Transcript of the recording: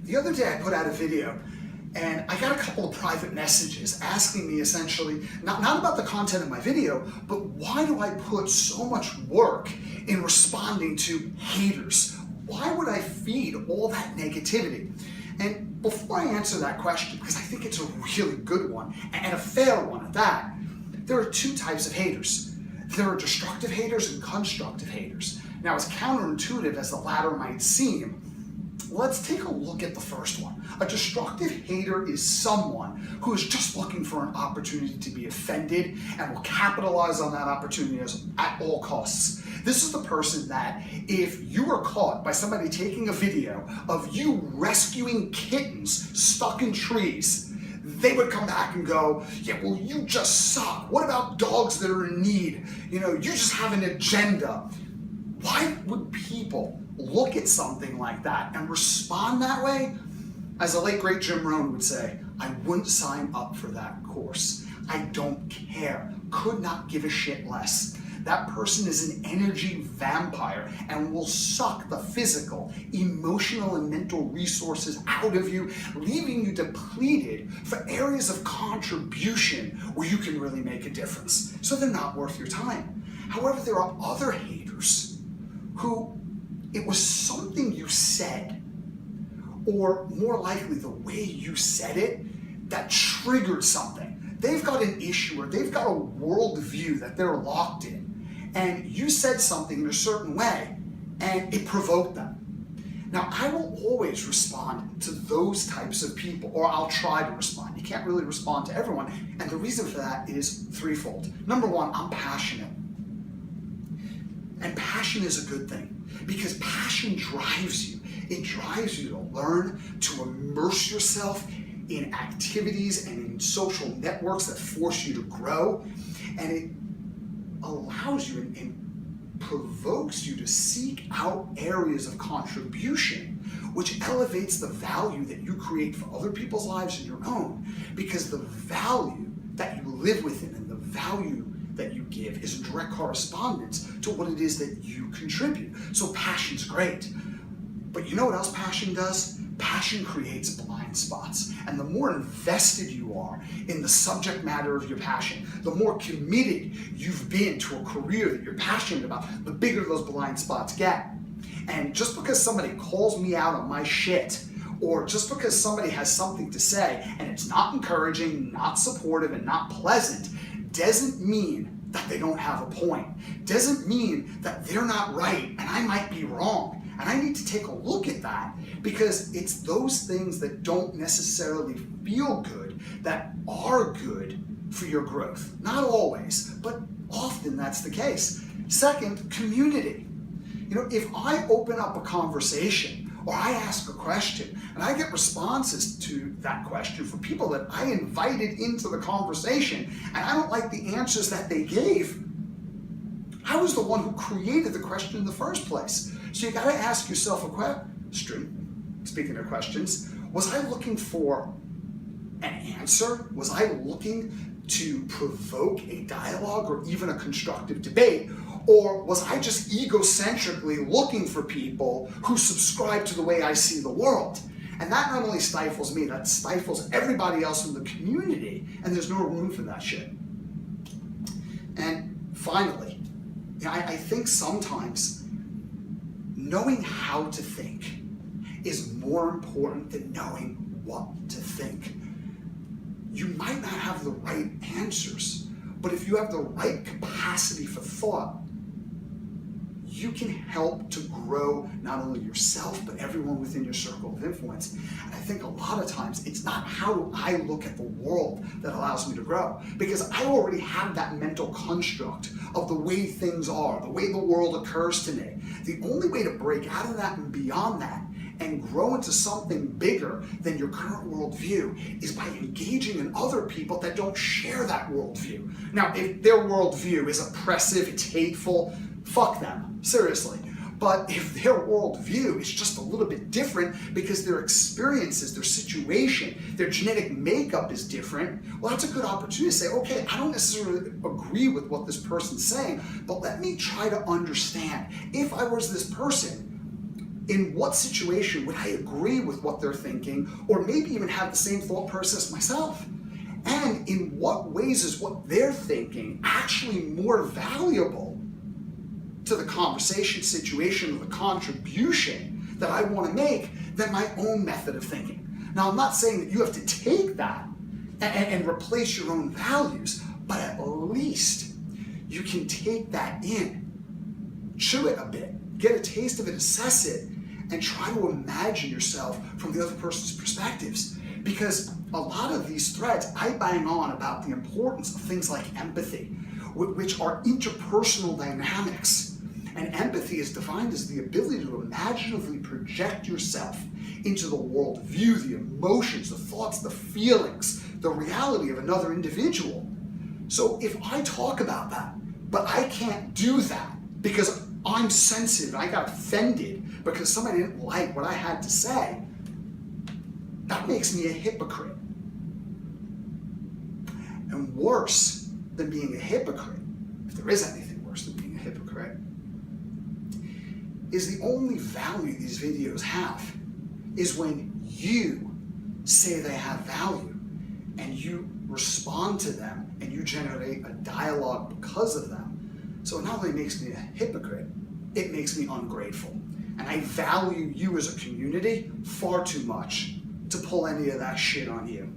The other day I put out a video and I got a couple of private messages asking me essentially, not about the content of my video, but why do I put so much work in responding to haters? Why would I feed all that negativity? And before I answer that question, because I think it's a really good one and a fair one at that, there are two types of haters. There are destructive haters and constructive haters. Now, as counterintuitive as the latter might seem, let's take a look at the first one. A destructive hater is someone who is just looking for an opportunity to be offended and will capitalize on that opportunity at all costs. This is the person that if you are caught by somebody taking a video of you rescuing kittens stuck in trees, they would come back and go, yeah, well, you just suck. What about dogs that are in need? You just have an agenda. Why would people look at something like that and respond that way? As the late great Jim Rohn would say, I wouldn't sign up for that course. I don't care. Could not give a shit less. That person is an energy vampire and will suck the physical, emotional, and mental resources out of you, leaving you depleted for areas of contribution where you can really make a difference. So they're not worth your time. However, there are other haters who it was something you said, or more likely the way you said it, that triggered something. They've got an issue or they've got a worldview that they're locked in, and you said something in a certain way and it provoked them. Now, I will always respond to those types of people, or I'll try to respond. You can't really respond to everyone, and the reason for that is threefold. Number one, I'm passionate. And passion is a good thing because passion drives you. It drives you to learn, to immerse yourself in activities and in social networks that force you to grow. And it allows you and provokes you to seek out areas of contribution, which elevates the value that you create for other people's lives and your own. Because the value that you live within and the value that you give is in direct correspondence to what it is that you contribute. So passion's great. But you know what else passion does? Passion creates blind spots. And the more invested you are in the subject matter of your passion, the more committed you've been to a career that you're passionate about, the bigger those blind spots get. And just because somebody calls me out on my shit, or just because somebody has something to say and it's not encouraging, not supportive, and not pleasant, doesn't mean that they don't have a point. Doesn't mean that they're not right and I might be wrong. And I need to take a look at that because it's those things that don't necessarily feel good that are good for your growth. Not always, but often that's the case. Second, community. If I open up a conversation or I ask a question and I get responses to that question from people that I invited into the conversation and I don't like the answers that they gave, I was the one who created the question in the first place. So you gotta ask yourself a question. Speaking of questions, was I looking for an answer? Was I looking to provoke a dialogue or even a constructive debate? Or was I just egocentrically looking for people who subscribe to the way I see the world? And that not only stifles me, that stifles everybody else in the community, and there's no room for that shit. And finally, I think sometimes knowing how to think is more important than knowing what to think. You might not have the right answers, but if you have the right capacity for thought, you can help to grow not only yourself, but everyone within your circle of influence. And I think a lot of times it's not how do I look at the world that allows me to grow, because I already have that mental construct of the way things are, the way the world occurs to me. The only way to break out of that and beyond that and grow into something bigger than your current worldview is by engaging in other people that don't share that worldview. Now, if their worldview is oppressive, it's hateful, fuck them, seriously. But if their worldview is just a little bit different because their experiences, their situation, their genetic makeup is different, well, that's a good opportunity to say, okay, I don't necessarily agree with what this person's saying, but let me try to understand. If I was this person, In what situation would I agree with what they're thinking, or maybe even have the same thought process myself? And in what ways is what they're thinking actually more valuable to the conversation, situation, or the contribution that I want to make than my own method of thinking? Now, I'm not saying that you have to take that and replace your own values, but at least you can take that in, chew it a bit, get a taste of it, assess it, and try to imagine yourself from the other person's perspectives. Because a lot of these threads, I bang on about the importance of things like empathy, which are interpersonal dynamics. And empathy is defined as the ability to imaginatively project yourself into the world, view the emotions, the thoughts, the feelings, the reality of another individual. So if I talk about that, but I can't do that because I'm sensitive, I got offended because somebody didn't like what I had to say, that makes me a hypocrite. And worse than being a hypocrite, if there is anything worse than being a hypocrite, is the only value these videos have is when you say they have value and you respond to them and you generate a dialogue because of them. So it not only makes me a hypocrite, it makes me ungrateful. And I value you as a community far too much to pull any of that shit on you.